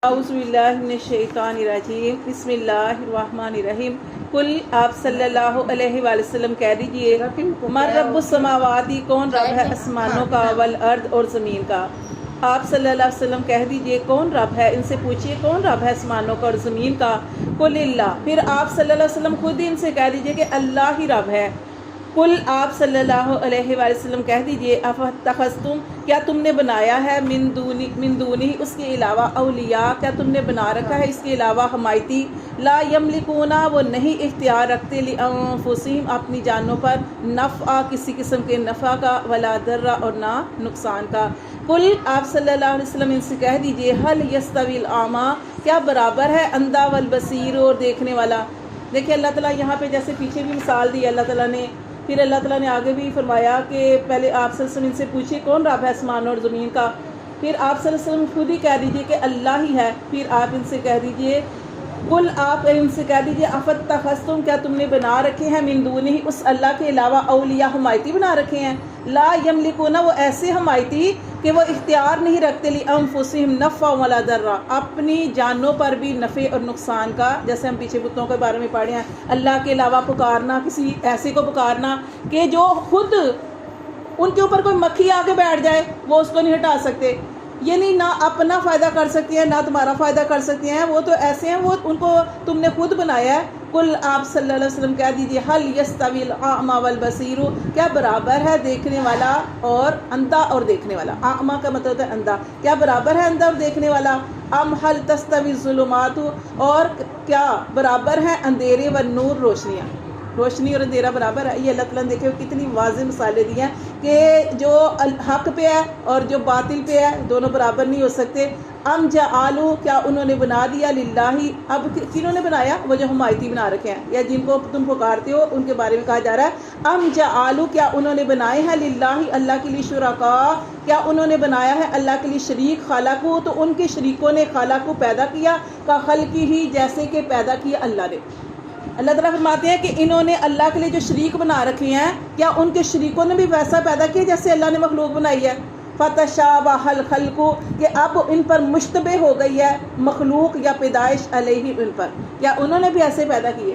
اعوذ باللہ من الشیطان الرجیم بسم اللہ الرحمن الرحیم کل آپ صلی اللہ علیہ وآلہ وسلم کہہ دیجئے من رب السماواتی کون رب ہے آسمانوں کا والارض اور زمین کا۔ آپ صلی اللہ علیہ وسلم کہہ دیجئے کون رب ہے، ان سے پوچھئے کون رب ہے آسمانوں کا اور زمین کا۔ قل اللہ، پھر آپ صلی اللہ علیہ وسلم خود ہی ان سے کہہ دیجئے کہ اللہ ہی رب ہے۔ قل آپ صلی اللہ علیہ وآلہ وسلم کہہ دیجئے افاتخذتم، کیا تم نے بنایا ہے من دونی اس کے علاوہ اولیاء، کیا تم نے بنا رکھا ہے اس کے علاوہ حمایتی، لا یملکون وہ نہیں اختیار رکھتے لانفسہم اپنی جانوں پر نفع کسی قسم کے نفع کا ولا ضر اور نہ نقصان کا۔ قل آپ صلی اللہ علیہ وسلم ان سے کہہ دیجئے هل یستوی الاعمی، کیا برابر ہے اندھا والبصیر اور دیکھنے والا۔ دیکھیں اللہ تعالیٰ یہاں پہ جیسے پیچھے بھی مثال دی اللہ تعالیٰ نے، پھر اللہ تعالیٰ نے آگے بھی فرمایا کہ پہلے آپ صلی اللہ علیہ وسلم ان سے پوچھیے کون رب ہے آسمان اور زمین کا، پھر آپ صلی اللہ علیہ وسلم خود ہی کہہ دیجئے کہ اللہ ہی ہے، پھر آپ ان سے کہہ دیجئے قل آپ ان سے کہہ دیجئے افاتخذتم، کیا تم نے بنا رکھے ہیں من دونہ اس اللہ کے علاوہ اولیاء حمایتی بنا رکھے ہیں، لا یملکون وہ ایسے حمایتی کہ وہ اختیار نہیں رکھتے لانفسہم نفع ولا ضر اپنی جانوں پر بھی نفع اور نقصان کا، جیسے ہم پیچھے بتوں کے بارے میں پڑھے ہیں، اللہ کے علاوہ پکارنا، کسی ایسے کو پکارنا کہ جو خود ان کے اوپر کوئی مکھی آ کے بیٹھ جائے وہ اس کو نہیں ہٹا سکتے، یعنی نہ اپنا فائدہ کر سکتی ہیں نہ تمہارا فائدہ کر سکتی ہیں، وہ تو ایسے ہیں، وہ ان کو تم نے خود بنایا ہے۔ قل آپ صلی اللہ علیہ وسلم کہہ دیجئے هل یستوی الاعمی والبصیر، کیا برابر ہے دیکھنے والا اور اندھا اور دیکھنے والا۔ اعمی کا مطلب ہے اندھا، کیا برابر ہے اندھا اور دیکھنے والا۔ ام هل تستوی الظلمات، اور کیا برابر ہیں اندھیرے و نور روشنیاں، روشنی اور اندھیرا برابر ہے۔ یہ اللہ تعالیٰ نے دیکھے کتنی واضح مثالیں دی ہیں کہ جو حق پہ ہے اور جو باطل پہ ہے دونوں برابر نہیں ہو سکتے۔ ام جعلوا، کیا انہوں نے بنا دیا للہ، اب کنہوں نے بنایا، وہ جو حمایتی بنا رکھے ہیں یا جن کو تم پکارتے ہو ان کے بارے میں کہا جا رہا ہے ام جعلوا، کیا انہوں نے بنائے ہیں للہ اللہ کے لیے شرکاء، کیا انہوں نے بنایا ہے اللہ کے لیے شریک، خالقو تو ان کے شریکوں نے خالقو پیدا کیا، کا خلقی ہی جیسے کہ پیدا کیا اللہ نے۔ اللہ تعالیٰ فرماتے ہیں کہ انہوں نے اللہ کے لیے جو شریک بنا رکھے ہیں کیا ان کے شریکوں نے بھی ویسا پیدا کیا جیسے اللہ نے مخلوق بنائی ہے۔ فتشابہ الخلق، کہ اب ان پر مشتبہ ہو گئی ہے مخلوق یا پیدائش علیہ ان پر، کیا انہوں نے بھی ایسے پیدا کیے۔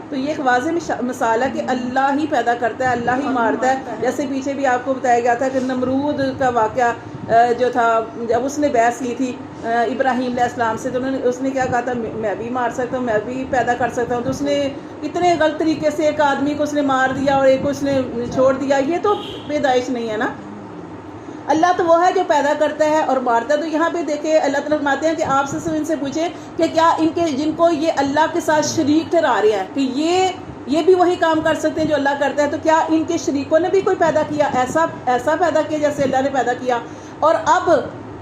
تو یہ ایک واضح مثال ہے کہ اللہ ہی پیدا کرتا ہے، اللہ ہی مارتا ہے۔ جیسے پیچھے بھی آپ کو بتایا گیا تھا کہ نمرود کا واقعہ جو تھا، جب اس نے بحث کی تھی ابراہیم علیہ السلام سے، تو اس نے کیا کہا تھا میں بھی مار سکتا ہوں، میں بھی پیدا کر سکتا ہوں، تو اس نے کتنے غلط طریقے سے ایک آدمی کو اس نے مار دیا اور ایک کو اس نے چھوڑ دیا۔ یہ تو پیدائش نہیں ہے نا، اللہ تو وہ ہے جو پیدا کرتا ہے اور مارتا ہے۔ تو یہاں پہ دیکھیں اللہ تعالیٰ فرماتے ہیں کہ آپ سے ان سے پوچھیں کہ کیا ان کے جن کو یہ اللہ کے ساتھ شریک ٹھہرا رہے ہیں کہ یہ بھی وہی کام کر سکتے ہیں جو اللہ کرتا ہے، تو کیا ان کے شریکوں نے بھی کوئی پیدا کیا، ایسا پیدا کیا جیسے اللہ نے پیدا کیا، اور اب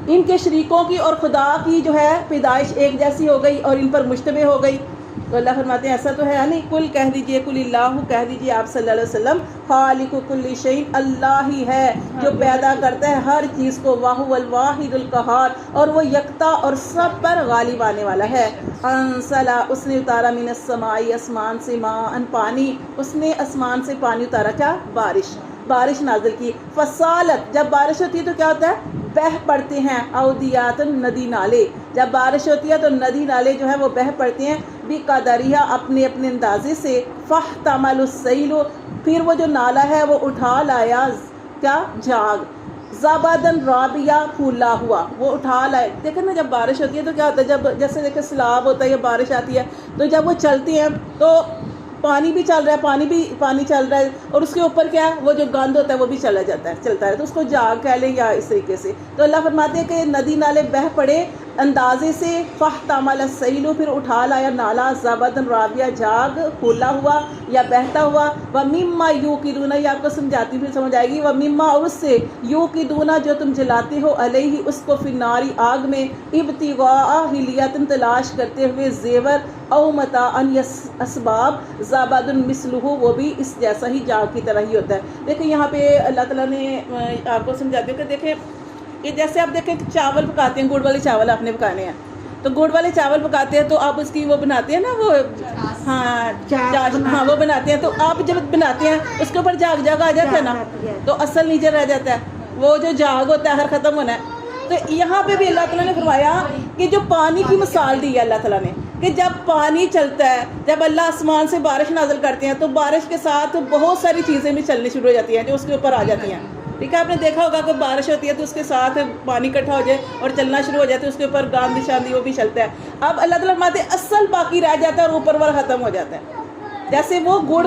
ان کے شریکوں کی اور خدا کی جو ہے پیدائش ایک جیسی ہو گئی اور ان پر مشتبہ ہو گئی۔ تو اللہ فرماتے ہیں ایسا تو ہے نہیں۔ کل کہہ دیجئے قل اللہ، کہہ دیجئے آپ صلی اللہ علیہ وسلم خالق کل شیء، اللہ ہی ہے جو پیدا کرتا ہے ہر چیز کو، وہو الواحد القہار، اور وہ یکتا اور سب پر غالب آنے والا ہے۔ انزل، اس نے اتارا من السماء آسمان سے، ماء پانی، اس نے آسمان سے پانی اتارا، کیا بارش نازل کی۔ فصالت، جب بارش ہوتی ہے تو کیا ہوتا ہے، بہہ پڑتے ہیں، اودیات ندی نالے، جب بارش ہوتی ہے تو ندی نالے جو ہے وہ بہہ پڑتے ہیں، بقدریہ اپنے اندازے سے، فاحتمل السیل، پھر وہ جو نالا ہے وہ اٹھا لایا کیا جاگ، زبدن رابیہ پھولا ہوا، وہ اٹھا لائے۔ دیکھیں نا جب بارش ہوتی ہے تو کیا ہوتا ہے، جب جیسے دیکھیں سیلاب ہوتا ہے یا بارش آتی ہے تو جب وہ چلتی ہیں تو پانی بھی چل رہا ہے، پانی چل رہا ہے، اور اس کے اوپر کیا ہے وہ جو گند ہوتا ہے وہ بھی چلتا ہے، تو اس کو جاگ کہہ لیں یا اس طریقے سے۔ تو اللہ فرماتے ہیں کہ ندی نالے بہہ پڑے اندازے سے، فاحتمل السیل، پھر اٹھا لایا نالا، زبدن رابیہ جاگ پھولا ہوا یا بہتا ہوا، ومما یوقدون، یہ آپ کو سمجھاتی پھر سمجھ آئے گی، ومما اور اس سے، یوقدون جو تم جلاتے ہو، علیہ اس کو، فی النار آگ میں، ابتغاء حلیۃ تلاش کرتے ہوئے زیور، او متاعا اسباب، زبد مثلہ وہ بھی اس جیسا ہی جاگ کی طرح ہی ہوتا ہے۔ دیکھیں یہاں پہ اللہ تعالیٰ نے آپ کو سمجھاتے ہیں کہ دیکھیں کہ جیسے آپ دیکھیں چاول پکاتے ہیں، گڑ والے چاول آپ نے پکانے ہیں، تو گڑ والے چاول پکاتے ہیں تو آپ اس کی وہ بناتے ہیں نا، وہ ہاں وہ بناتے ہیں، تو آپ جب بناتے ہیں اس کے اوپر جاگ آ جاتا ہے نا، تو اصل نیچے رہ جاتا ہے، وہ جو جاگ ہوتا ہے ہر ختم ہونا ہے، تو یہاں پہ بھی اللہ تعالیٰ نے فرمایا کہ جو پانی کی مثال دی ہے اللہ تعالیٰ نے کہ جب پانی چلتا ہے، جب اللہ آسمان سے بارش نازل کرتے ہیں تو بارش کے ساتھ بہت ساری چیزیں بھی چلنی شروع ہو جاتی ہیں جو اس کے اوپر آ جاتی ہیں. ٹھیک ہے، آپ نے دیکھا ہوگا کہ بارش ہوتی ہے تو اس کے ساتھ پانی اکٹھا ہو جائے اور چلنا شروع ہو جاتا ہے، اس کے اوپر گاندھی شاندھی وہ بھی چلتا ہے. اب اللہ تعالیٰ فرماتے ہیں اصل باقی رہ جاتا ہے اور اوپر والا ختم ہو جاتا ہے. جیسے وہ گڑ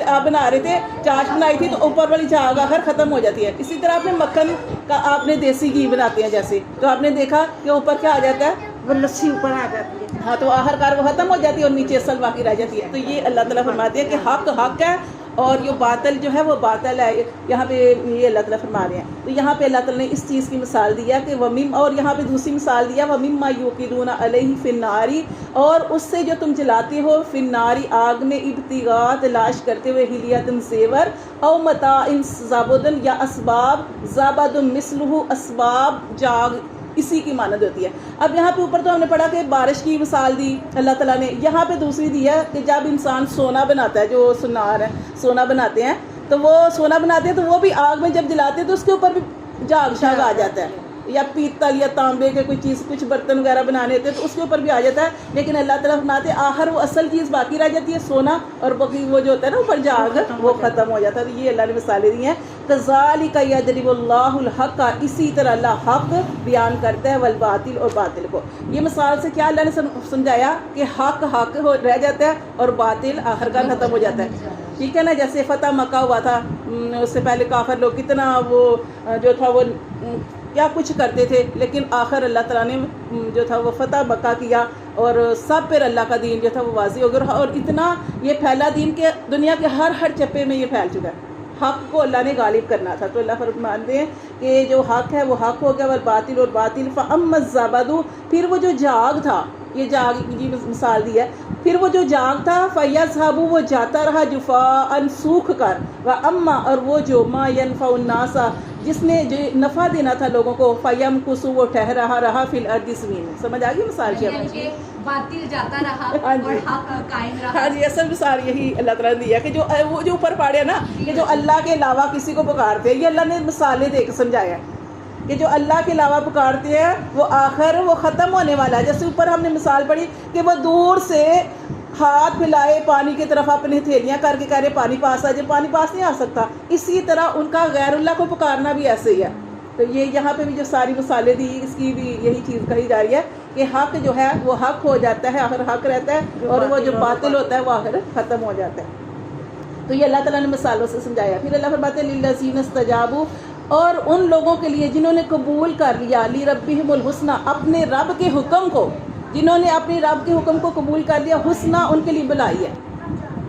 آپ بنا رہے تھے، چاش بنائی تھی تو اوپر والی جھاگ آخر ختم ہو جاتی ہے. اسی طرح آپ نے مکھن کا آپ نے دیسی گھی بناتے ہیں جیسے، تو آپ نے دیکھا کہ اوپر کیا آ جاتا ہے، وہ لسی اوپر آ جاتی ہے. ہاں، تو آخر کار وہ ختم ہو جاتی ہے اور نیچے اصل باقی رہ جاتی ہے. تو یہ اللہ تعالیٰ فرماتے ہیں کہ حق حق ہے اور یہ باطل جو ہے وہ باطل ہے. یہاں پہ یہ اللہ تعالیٰ فرما رہے ہیں. تو یہاں پہ اللہ تعالیٰ نے اس چیز کی مثال دیا کہ ومیم، اور یہاں پہ دوسری مثال دیا وَمِمَّا يُوقِدُونَ عَلَيْهِ فِي النَّارِ، اور اس سے جو تم جلاتے ہو فی النار آگ میں، ابتغاء تلاش کرتے ہوئے، ہلیۃ زیور، او متاع زبد، یا اسباب، زبد مثلہ اسباب جاگ اسی کی مانند ہوتی ہے. اب یہاں پہ اوپر تو ہم نے پڑھا کہ بارش کی مثال دی اللہ تعالیٰ نے، یہاں پہ دوسری دی ہے کہ جب انسان سونا بناتا ہے، جو سنار ہے سونا بناتے ہیں، تو وہ سونا بناتے ہیں تو وہ بھی آگ میں جب جلاتے ہیں تو اس کے اوپر بھی جاگ شاگ آ جاتا ہے، یا پیتل یا تانبے کے کوئی چیز کچھ برتن وغیرہ بنانے ہوتے ہیں تو اس کے اوپر بھی آ جاتا ہے. لیکن اللہ تعالیٰ فرماتے ہیں آخر وہ اصل چیز باقی رہ جاتی ہے سونا، اور باقی وہ جو ہوتا ہے نا اوپر جاگ وہ ختم ہو جاتا ہے. تو یہ اللہ نے مثالیں دی ہیں. کذالک یضرب اللہ الحق، اسی طرح اللہ حق بیان کرتا ہے، والباطل، اور باطل کو. یہ مثال سے کیا اللہ نے سمجھایا کہ حق حق رہ جاتا ہے اور باطل آخر کار ختم ہو جاتا ہے. ٹھیک ہے نا، جیسے فتح مکہ ہوا تھا، اس سے پہلے کافر لوگ کتنا وہ جو تھا وہ کیا کچھ کرتے تھے، لیکن آخر اللہ تعالیٰ نے جو تھا وہ فتح مکہ کیا اور سب پر اللہ کا دین جو تھا وہ واضح ہو گیا، اور اتنا یہ پھیلا دین کہ دنیا کے ہر چپے میں یہ پھیل چکا ہے. حق کو اللہ نے غالب کرنا تھا. تو اللہ فرماتے ہیں کہ جو حق ہے وہ حق ہو گیا، والباطل، اور باطل. فَأَمَّا الزَّبَدُ، پھر وہ جو جاگ تھا، یہ جاگ کی مثال دی ہے، پھر وہ جو جاگ تھا فَيَذْهَبُ، وہ جاتا رہا جُفَاءً سوکھ کر، وَأَمَّا، اور وہ جو مَا يَنْفَعُ النَّاسَ، جس نے جو نفع دینا تھا لوگوں کو، فَيَمْكُثُ، وہ ٹھہرا رہا فی الارض، زمین میں. سمجھ آ گئی مثال کیا؟ باطل جاتا رہا اور حق قائم رہا. ہاں جی، اصل مثال یہی اللہ تعالیٰ نے دیا کہ جو وہ جو اوپر پڑھے نا کہ جو اللہ کے علاوہ کسی کو پکارتے ہیں، یہ اللہ نے مثالیں دے کے سمجھایا ہے کہ جو اللہ کے علاوہ پکارتے ہیں وہ آخر وہ ختم ہونے والا ہے. جیسے اوپر ہم نے مثال پڑھی کہ وہ دور سے ہاتھ پھیلائے پانی کی طرف، اپنی ہتھیلیاں کر کے کہہ رہے پانی پاس آ جائے، پانی پاس نہیں آ سکتا. اسی طرح ان کا غیر اللہ کو پکارنا بھی ایسے ہی ہے. تو یہ یہاں پہ بھی جو ساری مثالیں دی اس کی بھی یہی چیز کہی جا رہی ہے کہ حق جو ہے وہ حق ہو جاتا ہے، آخر حق رہتا ہے، اور وہ جو باطل ہوتا ہے وہ آخر ختم ہو جاتا ہے. تو یہ اللہ تعالیٰ نے مثالوں سے سمجھایا. پھر اللہ فرماتے ہیں للذین استجابوا، اور ان لوگوں کے لیے جنہوں نے قبول کر لیا لربہم الحسنی، اپنے رب کے حکم کو، جنہوں نے اپنے رب کے حکم کو قبول کر لیا، حسنہ ان کے لیے بھلائی ہے.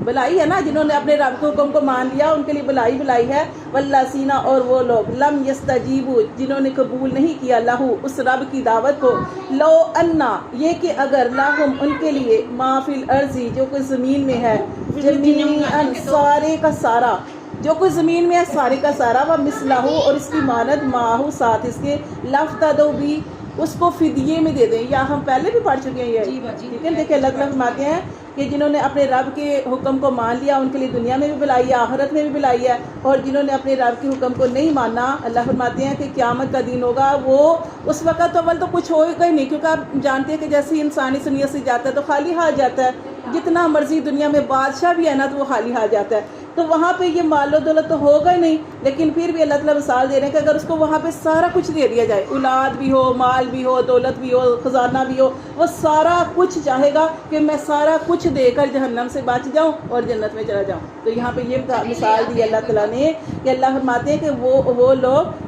بھلائی ہے نا، جنہوں نے اپنے رب کے حکم کو مان لیا ان کے لیے بھلائی ہے. والذین، اور وہ لوگ لم یستجیبوا، جنہوں نے قبول نہیں کیا لہو، اس رب کی دعوت کو، لو انا، یہ کہ اگر لہم، ان کے لیے، ما فی الارض، جو کوئی زمین میں ہے، جمیعاً، سارے کا سارا، جو کوئی زمین میں ہے سارے کا سارا، وہ مثلہ، اور اس کی مانند، ماہو، ساتھ اس کے، لافتدوا بھی، اس کو فدیے میں دے دیں. یا ہم پہلے بھی پڑھ چکے ہیں یہ، ٹھیک ہے. دیکھیں اللہ تعالیٰ فرماتے ہیں کہ جنہوں نے اپنے رب کے حکم کو مان لیا ان کے لیے دنیا میں بھی بھلائی ہے، آخرت میں بھی بھلائی ہے. اور جنہوں نے اپنے رب کے حکم کو نہیں مانا، اللہ فرماتے ہیں کہ قیامت کا دن ہوگا، وہ اس وقت اول تو کچھ ہوگا ہی نہیں، کیونکہ آپ جانتے ہیں کہ جیسے ہی انسان اس دنیا سے جاتا ہے تو خالی ہاتھ جاتا ہے. جتنا مرضی دنیا میں بادشاہ بھی ہے نا تو وہ خالی ہاتھ جاتا ہے. تو وہاں پہ یہ مال و دولت تو ہوگا ہی نہیں، لیکن پھر بھی اللہ تعالیٰ مثال دے رہے ہیں کہ اگر اس کو وہاں پہ سارا کچھ دے دیا جائے، اولاد بھی ہو، مال بھی ہو، دولت بھی ہو، خزانہ بھی ہو، وہ سارا کچھ چاہے گا کہ میں سارا کچھ دے کر جہنم سے بچ جاؤں اور جنت میں چلا جاؤں. تو یہاں پہ یہ مثال دی اللہ تعالیٰ نے کہ اللہ فرماتے ہیں کہ وہ لوگ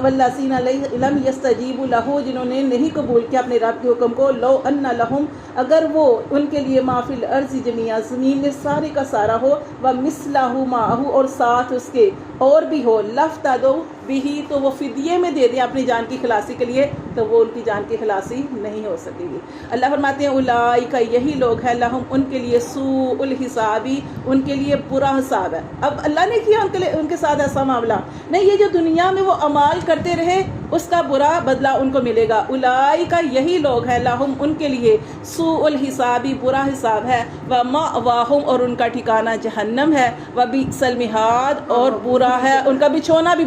والذین لم یستجیبوا لہ، جنہوں نے نہیں قبول کیا اپنے رب کے حکم کو، لو ان لہم، اگر وہ ان کے لیے ما فی الارض جمیعا، زمین میں سارے کا سارا ہو، ومثلہ معہ، اور ساتھ اس کے اور بھی ہو، لافتدوا بھی، تو وہ فدیے میں دے دیں اپنی جان کی خلاصی کے لیے، تو وہ ان کی جان کی خلاصی نہیں ہو سکے گی. اللہ فرماتے ہیں اولئک، یہی لوگ ہیں، لہم، ان کے لیے، سوء الحساب، ان کے لیے برا حساب ہے. اب اللہ نے کیا ان کے ساتھ ایسا معاملہ نہیں، یہ جو دنیا میں وہ اعمال کرتے رہے اس کا برا بدلہ ان کو ملے گا. اولئک، یہی لوگ ہیں، لہم، ان کے لیے، سوء الحساب، برا حساب ہے، ومأواہم، اور ان کا ٹھکانہ جہنم ہے، وبئس المہاد، اور برا ہے ان کا بچھونا بھی.